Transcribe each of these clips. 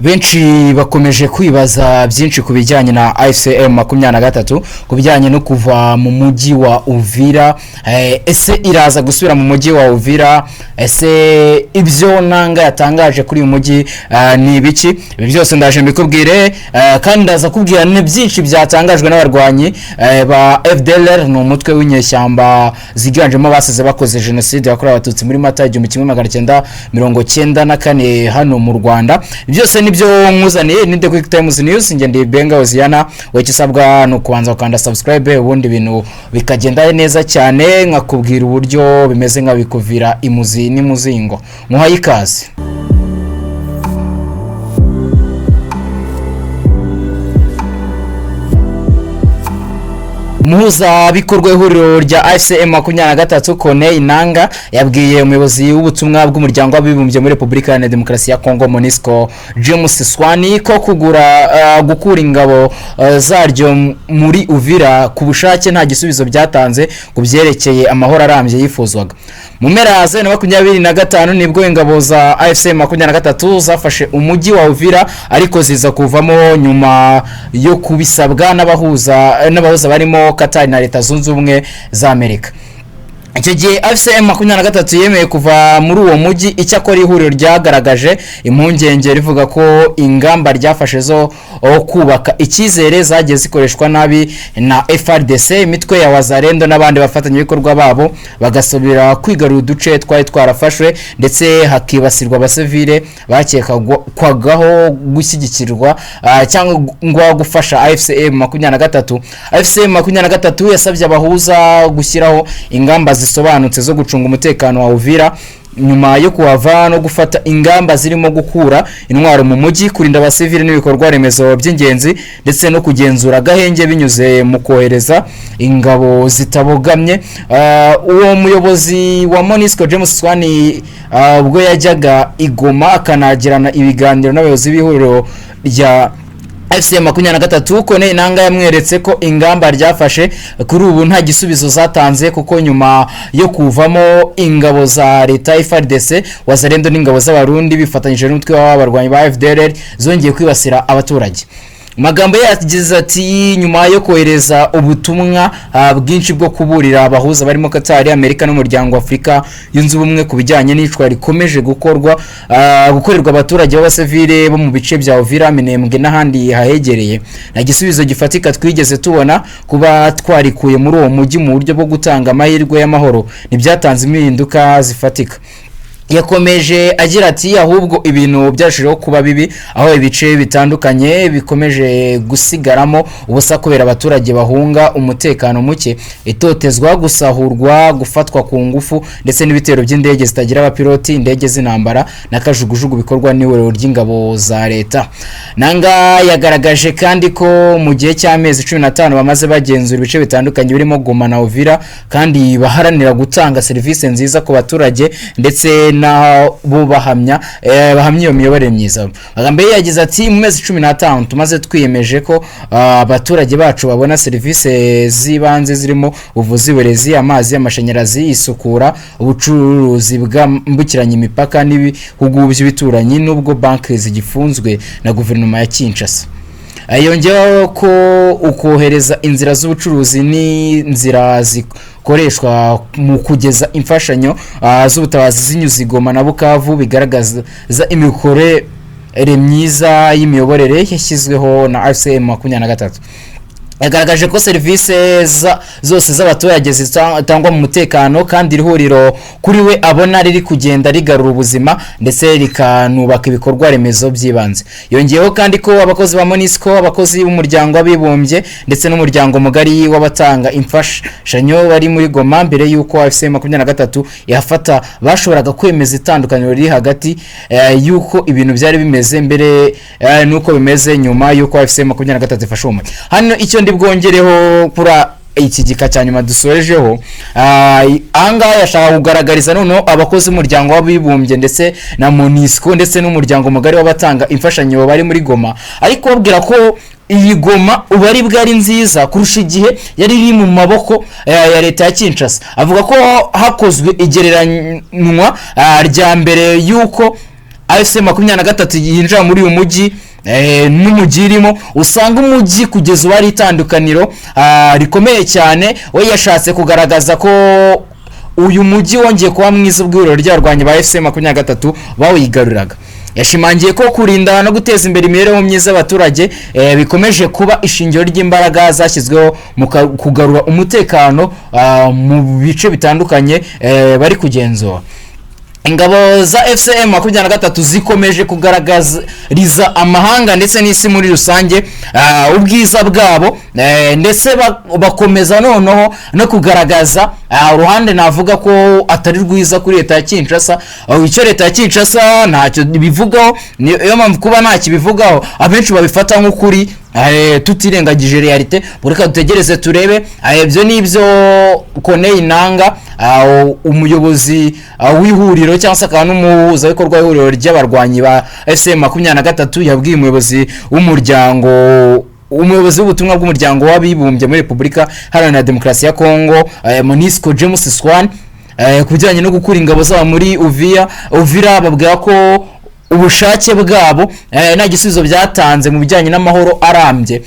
benshi bakomeje kwibaza byinshi ku bijyanye na ICM 23 ku bijyanye no kuva mu mujyi wa Uvira. Ese iraza gusubira mu mujyi wa Uvira? Ese ibyo nanga yatangaje kuri uyu mujyi ni ibiki? Ibi byose ndaje mbikubwire, kandi ndaza kubwira ne byinshi byatangajwe n'abarwanyi ba FDLR, no umutwe w'inyeshyamba ziganjemo basize bakoze genocide yakorewe abatutsi muri Mata 1994 hano mu Rwanda. Byose nibyo nkuzaniye ni The Quick Times News. Nge ndi Benga Oziana, wekisabwa no kubanza ukanda subscribe, ubundi bintu bikagenda neza cyane, nkakubwira uburyo bimeze nka bikuvira imuzi n'imuzingo. Muhaye ikaze. Muhuza bikorwa ihuriro rya ICM 23 Kone Inanga yabwiye umuyobozi w'ubutumwa bw'umuryango w'abibumbye muri Republika ya Demokarasi ya Kongo MONUSCO James Swani ko gukura ingabo zaryo muri Uvira ku bushake nta gisubizo byatanze kubyerekeye amahoro arambye yifuzwaga. Mu mpera za 2025 nibwo ingabo za ICM 23 zafashe umujyi wa Uvira, ariko ziza kuvamo nyuma yo kubisabwa n'abahuza barimo Qatar na Leta Zunze Ubumwe za Amerika. Icyo gihe FCM 23 yemeye kuva muri uwo mujyi, icyakora ihuriro ryagaragaje impungenge rivuga ko ingamba ryafashe zo kubaka icyizere zagiye zikoreshwa nabi na FARDC, imitwe ya Wazalendo n'abandi bafatanyabikorwa babo bagasubira kwigarura uduce twari twarafashwe, ndetse hakibasirwa abasivile bakekagaho gushyigikirwa cyangwa gufasha FCM 23. FCM 23 yasabye abahuza gushyiraho ingamba zisobanutse zo gucunga umutekano wa Uvira nyuma yo kuhava no gufata ingamba zirimo gukura intwaro mu mujyi, kurinda abasivili n'ibikorwa remezo by'ingenzi, ndetse no kugenzura gahenge binyuze mu kohereza ingabo zitabogamye. Uwo muyobozi wa MONUSCO James Swani ubwo yajyaga igoma akanagirana ibiganiro n'abayobozi b'ihuriro rya FCM 23 Kone Inanga yamweretse ko ingamba ryafashe kuri ubu nta gisubizo zatanze, kuko nyuma yo kuvamo ingabo za Leta FARDC, Wazalendo n'ingabo z'abarundi bifatanyije n'umutwe w'abarwanyi ba FDLR zongeye kwibasira abaturage. Magambo yagize ati nyuma yo kohereza ubutumwa bwinshi bwo kuburira abahuza barimo Qatar, Amerika n'umuryango wa Afrika yunze ubumwe ku bijyanye n'icwa rikomeje gukorerwa abaturage b'abasivile bo mu bice bya Uvira, Minembwe n'ahandi hahegereye, nta gisubizo gifatika twigeze tubona. Kuba twarikuye muri uwo mujyi mu buryo bwo gutanga amahirwe y'amahoro ntibyatanze impinduka zifatika. Yakomeje agira ati ahubwo ibintu byashijeho kuba bibi, aho ibice bitandukanye bikomeje gusigaramo ubusa kubera abaturage bahunga umutekano muke, itotezwa, gusahurwa, gufatwa ku ngufu, ndetse n'ibitero by'indege zitagira abapiloti, indege z'intambara n'akajugujugu bikorwa n'ihuriro ry'ingabo za leta. Nanga yagaragaje kandi ko mu gihe cy'amezi 15 bamaze bagenzura ibice bitandukanye birimo Goma na Uvira, kandi baharanira gutanga serivisi nziza ku baturage, ndetse na bo bahamya iyo miyoborere myiza. Magambo yagize ati mu mezi 15 tumaze twiyemeje ko abaturage bacu babona serivisi zibanze zirimo ubuvuzi, uburezi, amazi, amashanyarazi, isukura, ubucuruzi bwambukiranya imipaka n'ibihugu by'ibituranyi, nubwo banki zigifunzwe na guverinoma ya Kinshasa. Yongeyeho ko ukohereza inzira z'ubucuruzi n'inzira zikoreshwa mu kugeza imfashanyo z'ubutabazi zinyuze Goma na Bukavu bigaragaza imikorere myiza y'imiyoborere yashyizweho na FCM 23. Yagaragaje ko serivisi zose z'abaturage zitangwa mu mutekano, kandi ihuriro kuri we abona riri kugenda rigarura ubuzima, ndetse rikanubaka ibikorwa remezo by'ibanze. Yongeyeho kandi ko abakozi ba MONUSCO, abakozi b'umuryango w'abibumbye, ndetse n'umuryango mugari w'abatanga imfashanyo bari muri Goma mbere y'uko FCM 23 yafata bashoboraga kwemeza itandukaniro riri hagati y'uko ibintu byari bimeze mbere n'uko bimeze nyuma y'uko FCM 23 ifashe umujyi. Hano icyo bwongereho kura iki gika cyanyuma dusorejeho, anga yashaka kugaragariza noneho abakozi umuryango w'abibumbye ndetse na MONUSCO ndetse n'umuryango mugari w'abatanga imfashanyo bari muri Goma, ariko babwira ko iyi Goma ubari bwari nziza kurusha igihe yari iri mu maboko ya Leta ya Kinshasa. Avuga ko hakozwe igereranywa rya mbere yuko AFC 23 yinjira muri uyu mujyi n'umujyi irimo, usanga umujyi kugeza ubu ari itandukaniro rikomeye cyane. we yashatse kugaragaza ko uyu mujyi wongeye kuba mwiza ubw'ihuriro ry'abarwanyi ba AFC 23 bawigaruriraga. Yashimangiye ko kurinda no guteza imbere imibereho myiza y'abaturage bikomeje kuba ishingiro ry'imbaraga zashyizweho mu kugarura umutekano mu bice bitandukanye bari kugenzura. Ingabo za FCM 23 zikomeje kugaragariza amahanga ndetse n'isi muri rusange ubwiza bwabo, ndetse bakomeza noneho no kugaragaza uruhande navuga ko atari rwiza kuri leta ya Kinshasa. Icyo leta ya Kinshasa ntacyo bivugaho, niyo mpamvu kuba ntacyo bivugaho abenshi babifata nk'ukuri tutirengagije realite. Bureka dutegereze turebe. Ibyo nibyo Corneille Inanga, umuyobozi w'ihuriro cyangwa se akaba n'umuhuzabikorwa w'ihuriro ry'abarwanyi ba FCM 23 yabwiye umuyobozi w'ubutumwa bw'umuryango w'abibumbye muri Repubulika Iharanira Demokarasi ya Kongo MONUSCO James Swan kubijyanye no gukura ingabo zabo muri Uvira. Babwira ko ubushake bwabo nta gisubizo byatanze mu bijyanye n'amahoro arambye.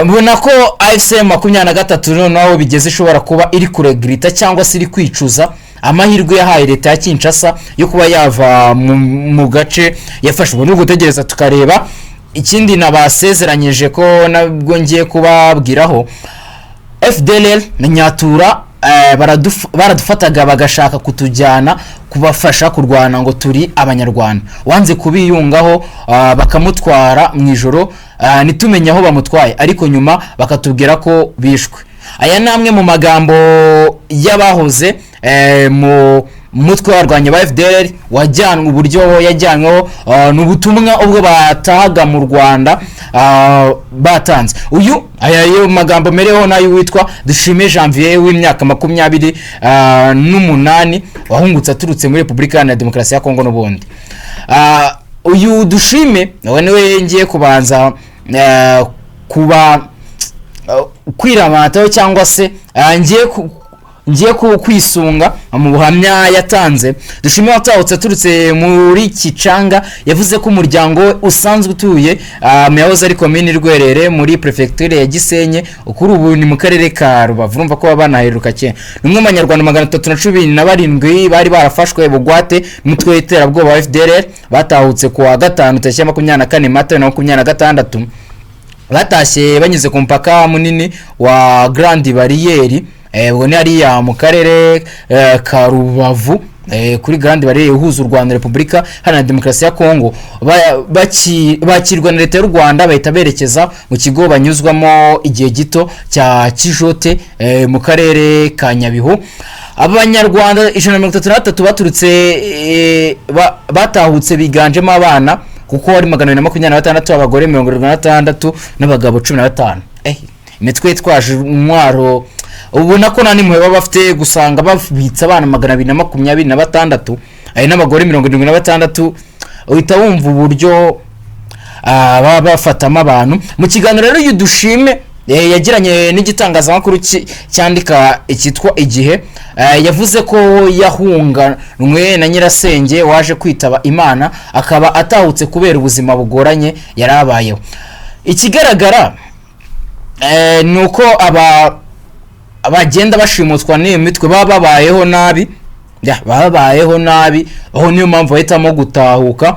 Mbona ko AFC 23 noneho bigeze ishobora kuba iri kuregrita cyangwa se iri kwicuza amahirwe yahaye leta ya Kinshasa yo kuba yava mu gace yafashe. Ubwo gutegereza tukareba. Ikindi nabasezeranyije ko nabwo ngiye kubabwiraho, FDLR na Nyatura baradufataga bagashaka kutujyana kubafasha kurwana ngo turi abanyarwanda. Wanze kubiyungaho bakamutwara mu ijoro nitumenya aho bamutwaye, ariko nyuma bakatubwira ko bishwe. Aya namwe mu magambo y'abahoze mu mutwe w'abarwanyi ba FDLR wajyanwe uburyo yajyanweho n'ubutumwa ubwo batahaga mu Rwanda batanze. Aya magambo mereho nayo witwa Dushime Janvier w'imyaka 28 wahungutse aturutse muri Repubulika Iharanira Demokarasi ya Kongo n'ubundi. Uyu Dushime niwe ngiye kubanza kuba kwiramataho cyangwa se ngiye kwisunga mu buhamya yatanze. Dushime watahutse aturutse muri Kicanga yavuze ko umuryango we usanzwe utuye mu yahoze ari komini Rwerere muri prefecture ya Gisenyi, ukuri ubu ni mu karere ka Rubavu. Urumva ko banaheruka cyane. Numwe abanyarwanda 327 bari barafashwe bugwate n'umutwe w'iterabwoba wa FDLR batahutse ku wa 5 tariki 24 Mata 2026 batashye banyuze ku mpaka munini wa Grande Barriere. Ubwo ni ari ya mu karere ka Rubavu kuri Grande Barriere ihuza u Rwanda Repubulika Iharanira Demokarasi ya Kongo. Bakirwa na leta y'u Rwanda bahita berekeza mu kigo banyuzwamo igihe gito cya Kijote mu karere ka Nyabihu. Abanyarwanda 133 baturutse batahutse biganjemo abana kuko ari 226 abagore 76 n'abagabo 15. Imitwe twaje umwaro ubona ko nani muheba bafite gusanga babitsa abana 226 n'abagore 76. Uhita wumva uburyo bafatamo abantu. Mu kiganiro rero y'Udushime yagiranye n'igitangazamakuru cyandika ikitwa Igihe, yavuze ko yahunganwe na nyirasenge waje kwitaba Imana akaba atahutse kubera ubuzima bugoranye yarabayeho. Ikigaragara nuko abagenda bashimutwa n'iyo mitwe babayeho nabi, aho niyo mpamvu bahitamo gutahuka.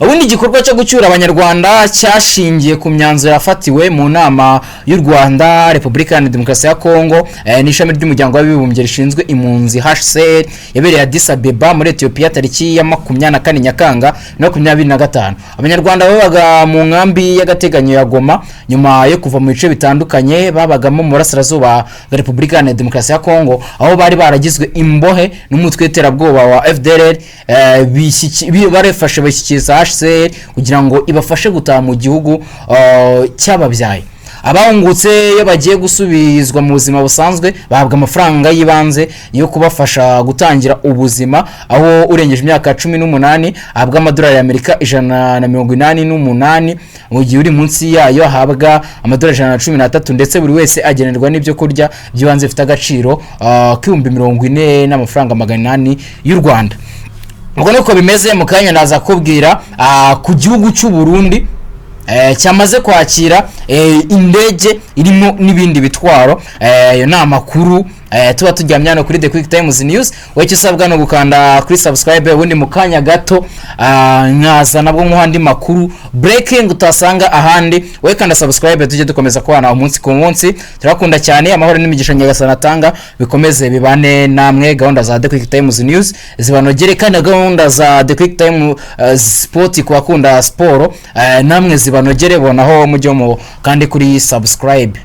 Ubundi igikorwa cyo gucyura abanyarwanda cyashingiye ku myanzuro yafatiwe mu nama y'u Rwanda Repubulika Iharanira Demokarasi ya Kongo n'ishami ry'umuryango w'abibumbye rishinzwe impunzi HCR yabereye Addis Abeba muri Ethiopia tariki ya 24 Nyakanga 2025. Abanyarwanda babaga mu nkambi y'agateganyo ya Goma nyuma yo kuva mu bice bitandukanye babagamo mu burasirazuba bwa Repubulika Iharanira Demokarasi ya Kongo, aho bari baragizwe imbohe n'umutwe w'iterabwoba wa FDLR. Barefashe bashyikiriza HCR kugira ngo ibafashe gutaha mu gihugu cyababyaye. Abahungutse iyo bagiye gusubizwa mu buzima busanzwe bahabwa amafaranga y'ibanze yo kubafasha gutangira ubuzima, aho urengeje imyaka 18 ahabwa amadolari y'Amerika 188, mu gihe uri munsi yayo ahabwa amadolari 113, ndetse buri wese agenerwa n'ibyo kurya by'ibanze bifite agaciro k'ibihumbi 40 n'amafaranga 800 y'u Rwanda. ubwo nuko bimeze mu kanya naza kubwira ku gihugu cy'u Burundi cyamaze kwakira indege irimo n'ibindi bitwaro. Yo ni amakuru tuba tujyamye hano kuri The Quick Times News. Wowe icyo usabwa no gukanda kuri subscribe, ubundi mu kanya gato nkaza nabwo muhandi makuru breaking utasanga ahandi. Wowe kanda subscribe tujye dukomeza kubana umunsi ku munsi. Turakunda cyane, amahoro n'imigisha Nyagasani atanga bikomeze bibane namwe. Gahunda za The Quick Times News zibanogere, kandi gahunda za The Quick Time Sport ku bakunda sport namwe zibanogere, bonaho mujye mu kandi kuri subscribe.